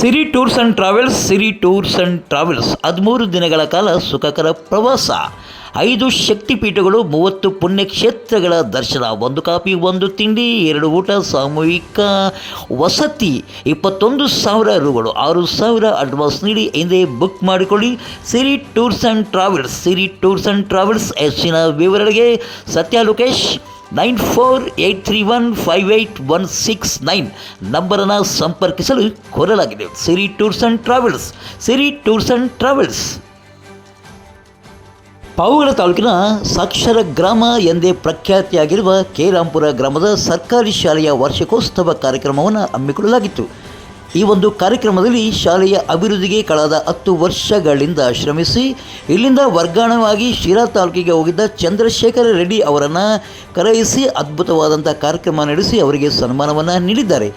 Siri tours and travels 13 ದಿನಗಳ ಕಾಲ ಸುಖಕರ ಪ್ರವಾಸ, 5 ಶಕ್ತಿಪೀಠಗಳು, 30 ಪುಣ್ಯಕ್ಷೇತ್ರಗಳ ದರ್ಶನ, 1 ಕಾಫಿ 1 ತಿಂಡಿ, 2 ಊಟ, ಸಾಮೂಹಿಕ ವಸತಿ, 21,000 ರೂಗಳು, 6,000 ಅಡ್ವಾನ್ಸ್ ನೀಡಿ ಹಿಂದೆ ಬುಕ್ ಮಾಡಿಕೊಳ್ಳಿ. ಸಿರಿ ಟೂರ್ಸ್ ಆ್ಯಂಡ್ ಟ್ರಾವೆಲ್ಸ್. ಹೆಚ್ಚಿನ ವಿವರಣೆಗೆ ಸತ್ಯ ಲೋಕೇಶ್ 9483158169 ನಂಬರನ್ನು ಸಂಪರ್ಕಿಸಲು ಕೋರಲಾಗಿದೆ. ಸಿರಿ ಟೂರ್ಸ್ ಆ್ಯಂಡ್ ಟ್ರಾವೆಲ್ಸ್. ಪಾವಗಡ ತಾಲೂಕಿನ ಸಾಕ್ಷರ ಗ್ರಾಮ ಎಂದೇ ಪ್ರಖ್ಯಾತಿಯಾಗಿರುವ ಕೇರಾಂಪುರ ಗ್ರಾಮದ ಸರ್ಕಾರಿ ಶಾಲೆಯ ವಾರ್ಷಿಕೋತ್ಸವ ಕಾರ್ಯಕ್ರಮವನ್ನು ಹಮ್ಮಿಕೊಳ್ಳಲಾಗಿತ್ತು. ಈ ಒಂದು ಕಾರ್ಯಕ್ರಮದಲ್ಲಿ ಶಾಲೆಯ ಅಭಿವೃದ್ಧಿಗೆ ಕಳೆದ 10 ವರ್ಷಗಳಿಂದ ಶ್ರಮಿಸಿ ಇಲ್ಲಿಂದ ವರ್ಗಾವಣೆಯಾಗಿ ಶಿರಾ ತಾಲೂಕಿಗೆ ಹೋಗಿದ್ದ ಚಂದ್ರಶೇಖರ ರೆಡ್ಡಿ ಅವರನ್ನು ಕರೆಯಿಸಿ ಅದ್ಭುತವಾದಂಥ ಕಾರ್ಯಕ್ರಮ ನಡೆಸಿ ಅವರಿಗೆ ಸನ್ಮಾನವನ್ನು ನೀಡಿದ್ದಾರೆ.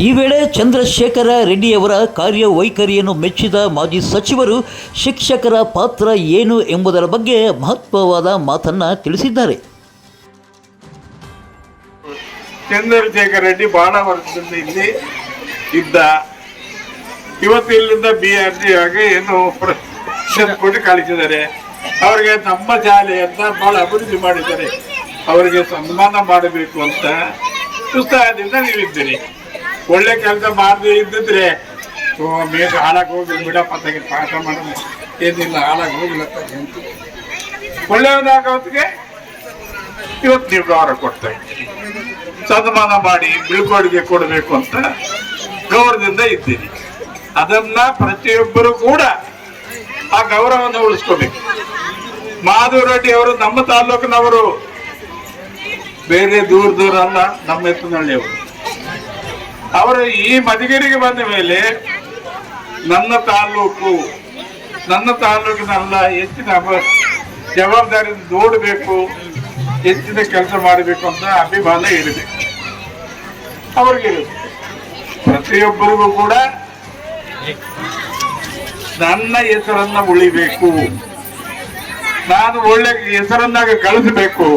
ಈ ವೇಳೆ ಚಂದ್ರಶೇಖರ ರೆಡ್ಡಿಯವರ ಕಾರ್ಯವೈಖರಿಯನ್ನು ಮೆಚ್ಚಿದ ಮಾಜಿ ಸಚಿವರು ಶಿಕ್ಷಕರ ಪಾತ್ರ ಏನು ಎಂಬುದರ ಬಗ್ಗೆ ಮಹತ್ವವಾದ ಮಾತನ್ನು ತಿಳಿಸಿದ್ದಾರೆ. ಚಂದ್ರಶೇಖರ ರೆಡ್ಡಿ ಬಹಳ ವರ್ಷದಿಂದ ಇಲ್ಲಿ ಇದ್ದ, ಇವತ್ತು ಇಲ್ಲಿಂದ BRG ಆಗಿ ಏನು ಕೊಟ್ಟು ಕಳಿಸಿದ್ದಾರೆ. ಅವರಿಗೆ ನಮ್ಮ ಶಾಲೆಯನ್ನ ಬಹಳ ಅಭಿವೃದ್ಧಿ ಮಾಡಿದ್ದಾರೆ. ಅವರಿಗೆ ಸನ್ಮಾನ ಮಾಡಬೇಕು ಅಂತ ಉತ್ಸಾಹದಿಂದ ನೀವಿದ್ದೀರಿ. ಒಳ್ಳೆ ಕೆಲಸ ಮಾಡದೇ ಇದ್ದಿದ್ರೆ ಬೇಗ ಹಾಳಾಗಿ ಹೋಗಿ ಬಿಡಪ್ಪ ತೆಗೆ ಪಾಠ ಮಾಡೋದು ಏನಿಲ್ಲ, ಹಾಳಾಗಿ ಹೋಗಿಲ್ಲ ಒಳ್ಳೆಯದಾಗೋತ್ತಿಗೆ ಇವತ್ತು ನೀವು ಗೌರವ ಕೊಡ್ತಾ ಇದ್ದೀರಿ. ಸನ್ಮಾನ ಮಾಡಿ ಬೀಳ್ಕೊಡುಗೆ ಕೊಡಬೇಕು ಅಂತ ಗೌರವದಿಂದ ಇದ್ದೀರಿ. ಅದನ್ನ ಪ್ರತಿಯೊಬ್ಬರು ಕೂಡ ಆ ಗೌರವವನ್ನು ಉಳಿಸ್ಕೋಬೇಕು. ಮಾಧವ ರೆಡ್ಡಿ ಅವರು ನಮ್ಮ ತಾಲೂಕಿನವರು, ಬೇರೆ ದೂರ ಅಲ್ಲ, ನಮ್ಮ ಎತ್ತನಹಳ್ಳಿಯವರು. ಅವರು ಈ ಮಧುಗಿರಿಗೆ ಬಂದ ಮೇಲೆ ನನ್ನ ತಾಲೂಕಿನಲ್ಲ ಹೆಚ್ಚಿನ ಜವಾಬ್ದಾರಿ ನೋಡಬೇಕು, ಹೆಚ್ಚಿನ ಕೆಲಸ ಮಾಡಬೇಕು ಅಂತ ಅಭಿಮಾನ ಇರಬೇಕು ಅವ್ರಿಗಿರುತ್ತೆ. ಪ್ರತಿಯೊಬ್ಬರಿಗೂ ಕೂಡ ನನ್ನ ಹೆಸರನ್ನ ಉಳಿಬೇಕು, ನಾನು ಒಳ್ಳೆ ಹೆಸರನ್ನಾಗ ಗಳಿಸಬೇಕು,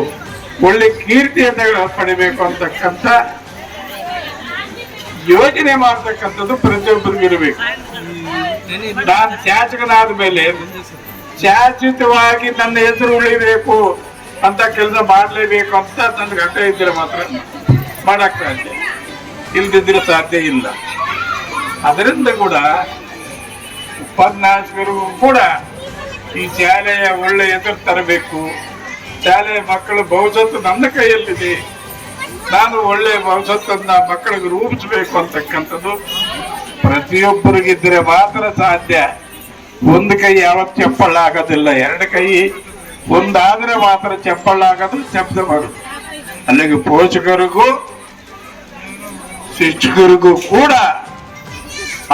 ಒಳ್ಳೆ ಕೀರ್ತಿಯನ್ನ ಪಡಿಬೇಕು ಅಂತಕ್ಕಂಥ ಯೋಜನೆ ಮಾಡ್ತಕ್ಕಂಥದ್ದು ಪ್ರತಿಯೊಬ್ಬರಿಗೂ ಇರಬೇಕು. ನಾನು ಶಾಸಕನಾದ ಮೇಲೆ ಶಾಶ್ವತವಾಗಿ ನನ್ನ ಹೆಸರು ಉಳಿಬೇಕು ಅಂತ ಕೆಲಸ ಮಾಡಲೇಬೇಕು ಅಂತ ನನಗೆ ಹಠ ಇದ್ರೆ ಮಾತ್ರ ಮಾಡಕ್ ಸಾಧ್ಯ, ಇಲ್ದಿದ್ರೆ ಸಾಧ್ಯ ಇಲ್ಲ. ಅದರಿಂದ ಕೂಡ ಉಪನ್ಯಾಸಕರಿಗೂ ಕೂಡ ಈ ಶಾಲೆಯ ಒಳ್ಳೆ ಹೆಸರು ತರಬೇಕು. ಶಾಲೆಯ ಮಕ್ಕಳ ಭವಿಷ್ಯತ್ತು ನನ್ನ ಕೈಯಲ್ಲಿದೆ, ನಾನು ಒಳ್ಳೆ ಭವಿಷ್ಯತ್ತನ್ನ ಮಕ್ಕಳಿಗೆ ರೂಪಿಸಬೇಕು ಅಂತಕ್ಕಂಥದ್ದು ಪ್ರತಿಯೊಬ್ಬರಿಗಿದ್ರೆ ಮಾತ್ರ ಸಾಧ್ಯ. ಒಂದು ಕೈ ಯಾವತ್ತು ಚಪ್ಪಳ ಆಗೋದಿಲ್ಲ, 2 ಕೈ ಒಂದಾದ್ರೆ ಮಾತ್ರ ಚಪ್ಪಳ ಆಗೋದು, ಶಬ್ದ ಮಾಡೋದು. ಅಲ್ಲಿಗೆ ಪೋಷಕರಿಗೂ ಶಿಕ್ಷಕರಿಗೂ ಕೂಡ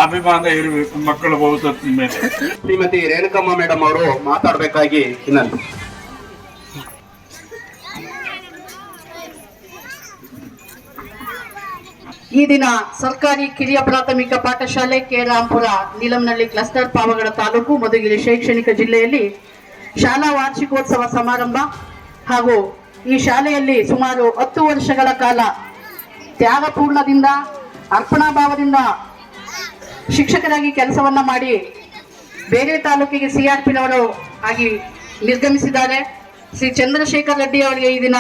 ಅಭಿಮಾನ ಇರಬೇಕು ಮಕ್ಕಳ ಭವಿಷ್ಯದ ಮೇಲೆ. ಶ್ರೀಮತಿ ರೇಣುಕಮ್ಮ ಮೇಡಮ್ ಅವರು ಮಾತಾಡಬೇಕಾಗಿ ವಿನಂತಿ. ಈ ದಿನ ಸರ್ಕಾರಿ ಕಿರಿಯ ಪ್ರಾಥಮಿಕ ಪಾಠಶಾಲೆ ಕೇರಾಂಪುರ ನೀಲಂನಹಳ್ಳಿ ಕ್ಲಸ್ಟರ್ ಪಾವಗಡ ತಾಲೂಕು ಮಧುಗಿರಿ ಶೈಕ್ಷಣಿಕ ಜಿಲ್ಲೆಯಲ್ಲಿ ಶಾಲಾ ವಾರ್ಷಿಕೋತ್ಸವ ಸಮಾರಂಭ ಹಾಗೂ ಈ ಶಾಲೆಯಲ್ಲಿ ಸುಮಾರು 10 ವರ್ಷಗಳ ಕಾಲ ತ್ಯಾಗಪೂರ್ಣದಿಂದ ಅರ್ಪಣಾಭಾವದಿಂದ ಶಿಕ್ಷಕರಾಗಿ ಕೆಲಸವನ್ನ ಮಾಡಿ ಬೇರೆ ತಾಲೂಕಿಗೆ CRPನವರು ಆಗಿ ನಿರ್ಗಮಿಸಿದ್ದಾರೆ. ಶ್ರೀ ಚಂದ್ರಶೇಖರ್ ರೆಡ್ಡಿ ಅವರಿಗೆ ಈ ದಿನ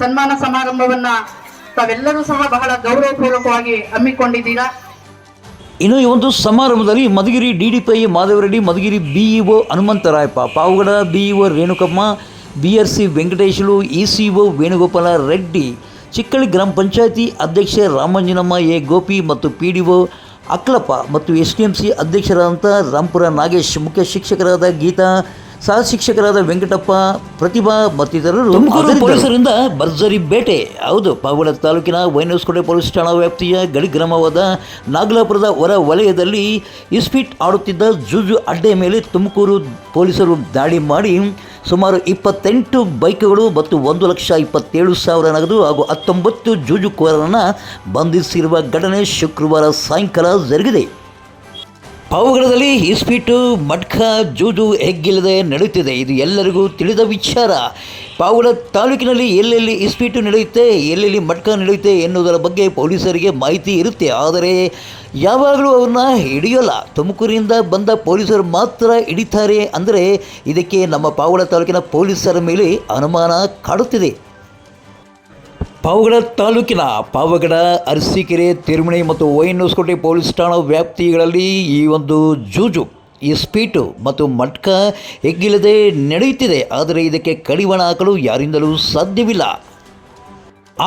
ಸನ್ಮಾನ ಸಮಾರಂಭವನ್ನ ತಾವೆಲ್ಲರೂ ಸಹ ಬಹಳ ಗೌರವಪೂರ್ವಕವಾಗಿ ಹಮ್ಮಿಕೊಂಡಿದ್ದೀರಾ. ಇನ್ನು ಈ ಒಂದು ಸಮಾರಂಭದಲ್ಲಿ Madhugiri DDPI Madhavareddy, Madhugiri BEO Hanumantharayappa, Pavagada BEO Renukamma, BRC Venkateshalu, ECO Venugopal Reddy, Chikkalli ಗ್ರಾಮ ಪಂಚಾಯತಿ ಅಧ್ಯಕ್ಷೆ ರಾಮಂಜನಮ್ಮ ಎ ಗೋಪಿ ಮತ್ತು PDO ಅಕ್ಲಪ್ಪ ಮತ್ತು STMC ಅಧ್ಯಕ್ಷರಾದಂಥ ರಾಂಪುರ ನಾಗೇಶ್, ಮುಖ್ಯ ಶಿಕ್ಷಕರಾದ ಗೀತಾ, ಸಹ ಶಿಕ್ಷಕರಾದ ವೆಂಕಟಪ್ಪ, ಪ್ರತಿಭಾ ಮತ್ತಿತರರು ತುಮಕೂರು ಪೊಲೀಸರಿಂದ ಭರ್ಜರಿ ಬೇಟೆ. ಹೌದು, ಪಾವಗಡ ತಾಲೂಕಿನ ವೈನಸ್ಕೋಟೆ ಪೊಲೀಸ್ ಠಾಣಾ ವ್ಯಾಪ್ತಿಯ ಗಡಿ ಗ್ರಾಮವಾದ ನಾಗಲಾಪುರದ ಹೊರ ವಲಯದಲ್ಲಿ ಇಸ್ಪೀಟ್ ಆಡುತ್ತಿದ್ದ ಜೂಜು ಅಡ್ಡೆ ಮೇಲೆ ತುಮಕೂರು ಪೊಲೀಸರು ದಾಳಿ ಮಾಡಿ ಸುಮಾರು 28 ಬೈಕ್ಗಳು ಮತ್ತು 1,27,000 ನಗದು ಹಾಗೂ 19 ಜೂಜುಕೋರರನ್ನು ಬಂಧಿಸಿರುವ ಘಟನೆ ಶುಕ್ರವಾರ ಸಾಯಂಕಾಲ ಜರುಗಿದೆ. ಪಾವಗಡದಲ್ಲಿ ಇಸ್ಪೀಟು ಮಟ್ಕ ಜೂಜು ಹೆಗ್ಗಿಲ್ಲದೆ ನಡೆಯುತ್ತಿದೆ. ಇದು ಎಲ್ಲರಿಗೂ ತಿಳಿದ ವಿಚಾರ. ಪಾವಗಡ ತಾಲೂಕಿನಲ್ಲಿ ಎಲ್ಲೆಲ್ಲಿ ಇಸ್ಪೀಟು ನಡೆಯುತ್ತೆ, ಎಲ್ಲೆಲ್ಲಿ ಮಟ್ಕ ನಡೆಯುತ್ತೆ ಎನ್ನುವುದರ ಬಗ್ಗೆ ಪೊಲೀಸರಿಗೆ ಮಾಹಿತಿ ಇರುತ್ತೆ. ಆದರೆ ಯಾವಾಗಲೂ ಅವ್ರನ್ನ ಹಿಡಿಯೋಲ್ಲ. ತುಮಕೂರಿನಿಂದ ಬಂದ ಪೊಲೀಸರು ಮಾತ್ರ ಹಿಡಿತಾರೆ. ಅಂದರೆ ಇದಕ್ಕೆ ನಮ್ಮ ಪಾವಗಡ ತಾಲೂಕಿನ ಪೊಲೀಸರ ಮೇಲೆ ಅನುಮಾನ ಕಾಡುತ್ತಿದೆ. ಪಾವಗಡ ತಾಲೂಕಿನ ಪಾವಗಡ, ಅರಸೀಕೆರೆ, ತಿರುಮಣಿ ಮತ್ತು ಹೊಸಕೋಟೆ ಪೊಲೀಸ್ ಠಾಣಾ ವ್ಯಾಪ್ತಿಗಳಲ್ಲಿ ಈ ಒಂದು ಜೂಜು, ಇಸ್ಪೀಟು ಮತ್ತು ಮಟ್ಕ ಹೆಗ್ಗಿಲ್ಲದೆ ನಡೆಯುತ್ತಿದೆ. ಆದರೆ ಇದಕ್ಕೆ ಕಡಿವಾಣ ಹಾಕಲು ಯಾರಿಂದಲೂ ಸಾಧ್ಯವಿಲ್ಲ.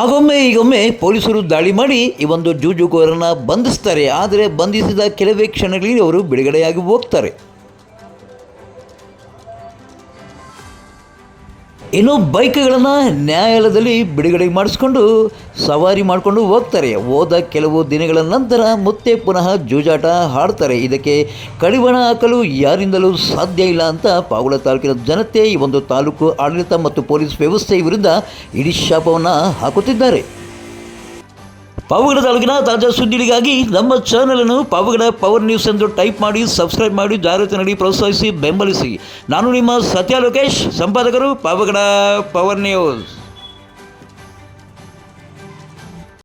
ಆಗೊಮ್ಮೆ ಈಗೊಮ್ಮೆ ಪೊಲೀಸರು ದಾಳಿ ಮಾಡಿ ಈ ಒಂದು ಜೂಜುಕೋರನ್ನು ಬಂಧಿಸ್ತಾರೆ. ಆದರೆ ಬಂಧಿಸಿದ ಕೆಲವೇ ಕ್ಷಣಗಳಲ್ಲಿ ಅವರು ಬಿಡುಗಡೆಯಾಗಿ ಹೋಗ್ತಾರೆ. ಇನ್ನು ಬೈಕ್ಗಳನ್ನು ನ್ಯಾಯಾಲಯದಲ್ಲಿ ಬಿಡುಗಡೆ ಮಾಡಿಸ್ಕೊಂಡು ಸವಾರಿ ಮಾಡಿಕೊಂಡು ಹೋಗ್ತಾರೆ. ಹೋದ ಕೆಲವು ದಿನಗಳ ನಂತರ ಮತ್ತೆ ಪುನಃ ಜೂಜಾಟ ಆಡ್ತಾರೆ. ಇದಕ್ಕೆ ಕಡಿವಾಣ ಹಾಕಲು ಯಾರಿಂದಲೂ ಸಾಧ್ಯ ಇಲ್ಲ ಅಂತ ಪಾವಗಡ ತಾಲೂಕಿನ ಜನತೆ ಈ ಒಂದು ತಾಲೂಕು ಆಡಳಿತ ಮತ್ತು ಪೊಲೀಸ್ ವ್ಯವಸ್ಥೆ ವಿರುದ್ಧ ಇಡೀ ಶಾಪವನ್ನು ಹಾಕುತ್ತಿದ್ದಾರೆ. ಪಾವಗಡ ತಾಲೂಕಿನ ತಾಜಾ ಸುದ್ದಿಗಳಿಗಾಗಿ ನಮ್ಮ ಚಾನಲನ್ನು ಪಾವಗಡ ಪವರ್ ನ್ಯೂಸ್ ಎಂದು ಟೈಪ್ ಮಾಡಿ, ಸಬ್ಸ್ಕ್ರೈಬ್ ಮಾಡಿ, ಜಾಹೀರಾತು ನೀಡಿ ಪ್ರೋತ್ಸಾಹಿಸಿ, ಬೆಂಬಲಿಸಿ. ನಾನು ನಿಮ್ಮ ಸತ್ಯ ಲೋಕೇಶ್, ಸಂಪಾದಕರು ಪಾವಗಡ ಪವರ್ ನ್ಯೂಸ್.